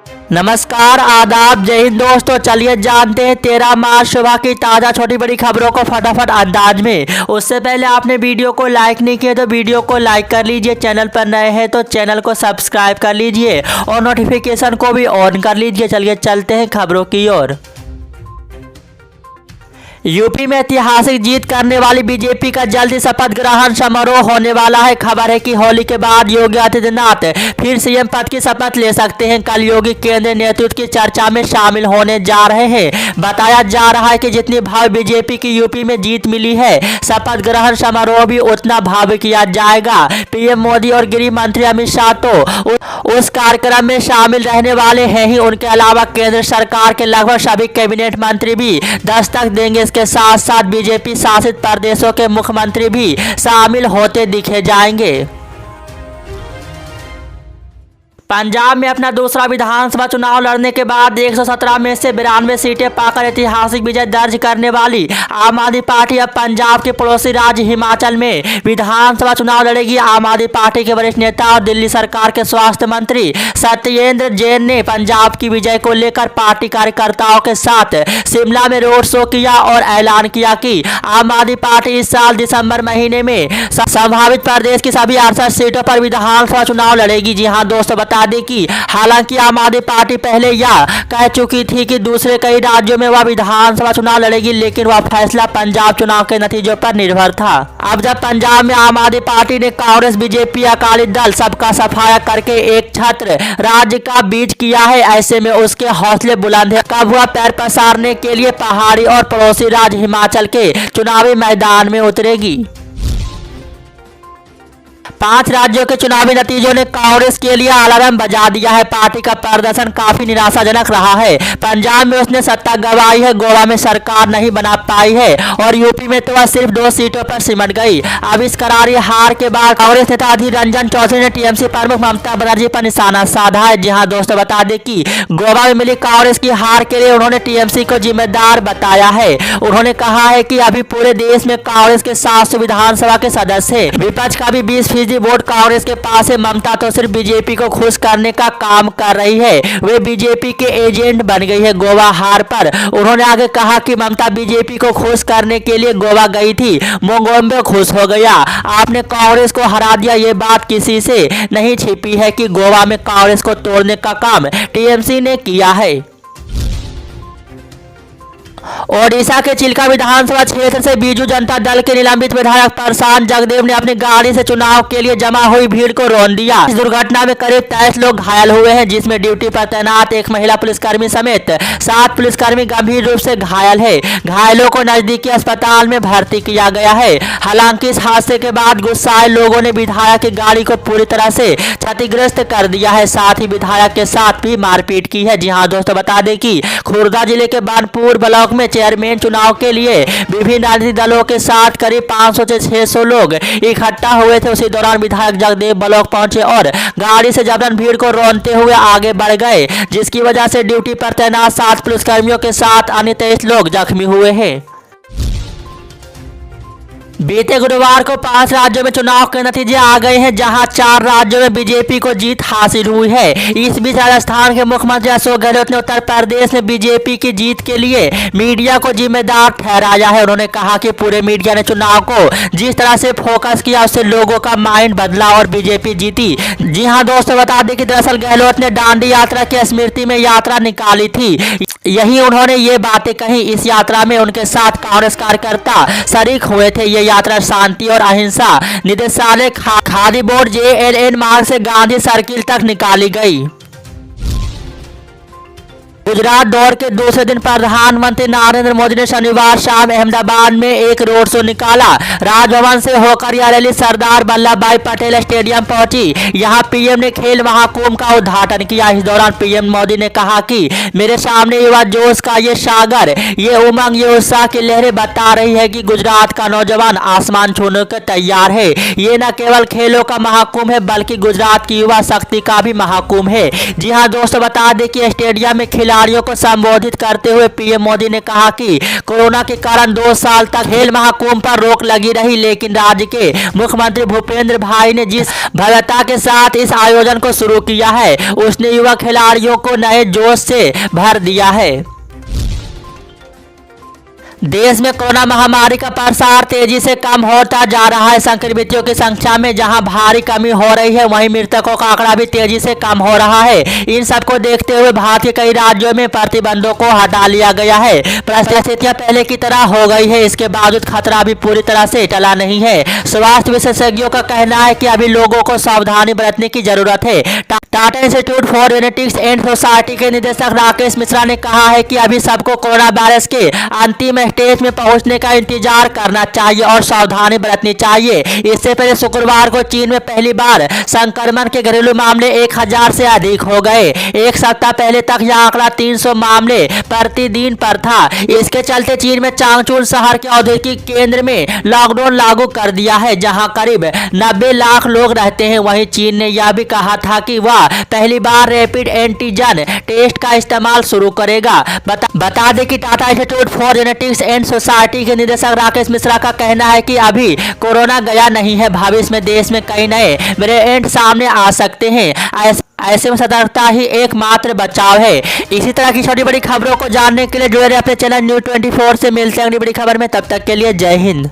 नमस्कार, आदाब, जय हिंद दोस्तों। चलिए जानते हैं 13 मार्च सुबह की ताज़ा छोटी बड़ी खबरों को फटाफट अंदाज में। उससे पहले आपने वीडियो को लाइक नहीं किया तो वीडियो को लाइक कर लीजिए, चैनल पर नए हैं तो चैनल को सब्सक्राइब कर लीजिए और नोटिफिकेशन को भी ऑन कर लीजिए। चलिए चलते हैं खबरों की ओर। यूपी में ऐतिहासिक जीत करने वाली बीजेपी का जल्द शपथ ग्रहण समारोह होने वाला है। खबर है कि होली के बाद योगी आदित्यनाथ फिर सीएम पद की शपथ ले सकते हैं। कल योगी केंद्रीय नेतृत्व की चर्चा में शामिल होने जा रहे हैं। बताया जा रहा है कि जितनी भव्य बीजेपी की यूपी में जीत मिली है, शपथ ग्रहण समारोह भी उतना भव्य किया जाएगा। पीएम मोदी और गृह मंत्री अमित शाह तो उस कार्यक्रम में शामिल रहने वाले हैं ही। उनके अलावा केंद्र सरकार के लगभग सभी कैबिनेट मंत्री भी दस्तक देंगे। इसके साथ साथ बीजेपी शासित प्रदेशों के मुख्यमंत्री भी शामिल होते दिखे जाएंगे। पंजाब में अपना दूसरा विधानसभा चुनाव लड़ने के बाद 117 में से 92 सीटें पाकर ऐतिहासिक विजय दर्ज करने वाली आम आदमी पार्टी अब पंजाब के पड़ोसी राज्य हिमाचल में विधानसभा चुनाव लड़ेगी। आम आदमी पार्टी के वरिष्ठ नेता और दिल्ली सरकार के स्वास्थ्य मंत्री सत्येंद्र जैन ने पंजाब की विजय को लेकर पार्टी कार्यकर्ताओं के साथ शिमला में रोड शो किया और ऐलान किया कि आम आदमी पार्टी इस साल दिसंबर महीने में संभावित प्रदेश की सभी 68 सीटों पर विधानसभा चुनाव लड़ेगी। जी हाँ दोस्तों, बता दें कि हालांकि आम आदमी पार्टी पहले यह कह चुकी थी कि दूसरे कई राज्यों में वह विधानसभा चुनाव लड़ेगी, लेकिन वह फैसला पंजाब चुनाव के नतीजों पर निर्भर था। अब जब पंजाब में आम आदमी पार्टी ने कांग्रेस, बीजेपी, अकाली दल सबका सफाया करके एक छत्र राज्य का बीज किया है, ऐसे में उसके हौसले बुलंद है। कब वह पैर पसारने के लिए पहाड़ी और पड़ोसी राज्य हिमाचल के चुनावी मैदान में उतरेगी। 5 राज्यों के चुनावी नतीजों ने कांग्रेस के लिए अलार्म बजा दिया है। पार्टी का प्रदर्शन काफी निराशाजनक रहा है। पंजाब में उसने सत्ता गंवाई है, गोवा में सरकार नहीं बना पाई है और यूपी में तो वह सिर्फ 2 सीटों पर सिमट गई। अब इस करारी हार के बाद कांग्रेस नेता अधीर रंजन चौधरी ने टीएमसी प्रमुख ममता बनर्जी पर निशाना साधा है। जी हाँ दोस्तों, बता दें कि गोवा में मिली कांग्रेस की हार के लिए उन्होंने टीएमसी को जिम्मेदार बताया है। उन्होंने कहा है कि अभी पूरे देश में कांग्रेस के 700 विधानसभा के सदस्य है, विपक्ष का भी 20% वोट कांग्रेस के पास है। ममता तो सिर्फ बीजेपी को खुश करने का काम कर रही है, वे बीजेपी के एजेंट बन गई है। गोवा हार पर उन्होंने आगे कहा कि ममता बीजेपी को खुश करने के लिए गोवा गई थी, मोंगोम्बे खुश हो गया, आपने कांग्रेस को हरा दिया। ये बात किसी से नहीं छिपी है कि गोवा में कांग्रेस को तोड़ने का काम टीएमसी ने किया है। ओडिशा के चिल्का विधानसभा क्षेत्र से बीजू जनता दल के निलंबित विधायक प्रशांत जगदेव ने अपनी गाड़ी से चुनाव के लिए जमा हुई भीड़ को रौंद दिया। इस दुर्घटना में करीब 23 लोग घायल हुए हैं, जिसमें ड्यूटी पर तैनात एक महिला पुलिसकर्मी समेत 7 पुलिसकर्मी गंभीर रूप से घायल है। घायलों को नजदीकी अस्पताल में भर्ती किया गया है। हालांकि इस हादसे के बाद गुस्साए लोगों ने विधायक की गाड़ी को पूरी तरह से क्षतिग्रस्त कर दिया है, साथ ही विधायक के साथ भी मारपीट की है। जी हाँ दोस्तों, बता दें कि खुर्दा जिले के बानपुर ब्लॉक में चेयरमैन चुनाव के लिए विभिन्न राजनीतिक दलों के साथ करीब 500 से 600 लोग इकट्ठा हुए थे। उसी दौरान विधायक जगदेव ब्लॉक पहुंचे और गाड़ी से जबरन भीड़ को रौंदते हुए आगे बढ़ गए, जिसकी वजह से ड्यूटी पर तैनात 7 पुलिसकर्मियों के साथ अन्य 23 लोग जख्मी हुए हैं। बीते गुरुवार को 5 राज्यों में चुनाव के नतीजे आ गए हैं, जहां 4 राज्यों में बीजेपी को जीत हासिल हुई है। इस बीच राजस्थान के मुख्यमंत्री अशोक गहलोत ने उत्तर प्रदेश में बीजेपी की जीत के लिए मीडिया को जिम्मेदार ठहराया है। उन्होंने कहा कि पूरे मीडिया ने चुनाव को जिस तरह से फोकस किया, उससे लोगों का माइंड बदला और बीजेपी जीती। जी हाँ दोस्तों, बता दें कि दरअसल गहलोत ने दांडी यात्रा की स्मृति में यात्रा निकाली थी। यही उन्होंने ये बातें कही। इस यात्रा में उनके साथ कांग्रेस कार्यकर्ता शरीक हुए थे। ये यात्रा शांति और अहिंसा निदेशालय खादी बोर्ड JLN मार्ग से गांधी सर्किल तक निकाली गई। गुजरात दौरे के दूसरे दिन प्रधानमंत्री नरेंद्र मोदी ने शनिवार शाम अहमदाबाद में एक रोड शो निकाला। राजभवन से होकर यह रैली सरदार वल्लभ भाई पटेल स्टेडियम पहुंची। यहां पीएम ने खेल महाकुंभ का उद्घाटन किया। इस दौरान पीएम मोदी ने कहा कि मेरे सामने युवा जोश का ये सागर, ये उमंग, ये उत्साह की लहरें बता रही है कि गुजरात का नौजवान आसमान छूने को तैयार है। ये न केवल खेलों का महाकुंभ है, बल्कि गुजरात की युवा शक्ति का भी महाकुंभ है। जी हाँ दोस्तों, बता दें कि स्टेडियम में खिला खिलाड़ियों को संबोधित करते हुए पीएम मोदी ने कहा कि कोरोना के कारण 2 साल तक खेल महाकुंभ पर रोक लगी रही, लेकिन राज्य के मुख्यमंत्री भूपेंद्र भाई ने जिस भव्यता के साथ इस आयोजन को शुरू किया है, उसने युवा खिलाड़ियों को नए जोश से भर दिया है। देश में कोरोना महामारी का प्रसार तेजी से कम होता जा रहा है। संक्रमितों की संख्या में जहां भारी कमी हो रही है, वहीं मृतकों का आंकड़ा भी तेजी से कम हो रहा है। इन सबको देखते हुए भारत के कई राज्यों में प्रतिबंधों को हटा लिया गया है। परिस्थितियां पहले की तरह हो गई है। इसके बावजूद खतरा भी पूरी तरह से टला नहीं है। स्वास्थ्य विशेषज्ञों का कहना है कि अभी लोगों को सावधानी बरतने की जरूरत है। Tata institute for genetics and society के निदेशक राकेश मिश्रा ने कहा है कि अभी सबको कोरोना वायरस के अंतिम स्टेज में पहुंचने का इंतजार करना चाहिए और सावधानी बरतनी चाहिए। इससे पहले शुक्रवार को चीन में पहली बार संक्रमण के घरेलू मामले 1000 से अधिक हो गए। एक सप्ताह पहले तक यह आंकड़ा 300 मामले प्रतिदिन पर था। इसके चलते चीन में चांगचून शहर के औद्योगिक केंद्र में लॉकडाउन लागू कर दिया है, जहां करीब 90 लाख लोग रहते हैं। वहीं चीन ने यह भी कहा था कि वह पहली बार रैपिड एंटीजन टेस्ट का इस्तेमाल शुरू करेगा। बता दें कि Tata institute for genetics and society के निदेशक राकेश मिश्रा का कहना है कि अभी कोरोना गया नहीं है। भविष्य में देश में कई नए वेरिएंट सामने आ सकते हैं। ऐसे में सतर्कता ही एकमात्र बचाव है। इसी तरह की छोटी बड़ी खबरों को जानने के लिए जुड़े रहिए अपने चैनल न्यूज़ 24 से। मिलते हैं अगली बड़ी खबर में, तब तक के लिए जय हिंद।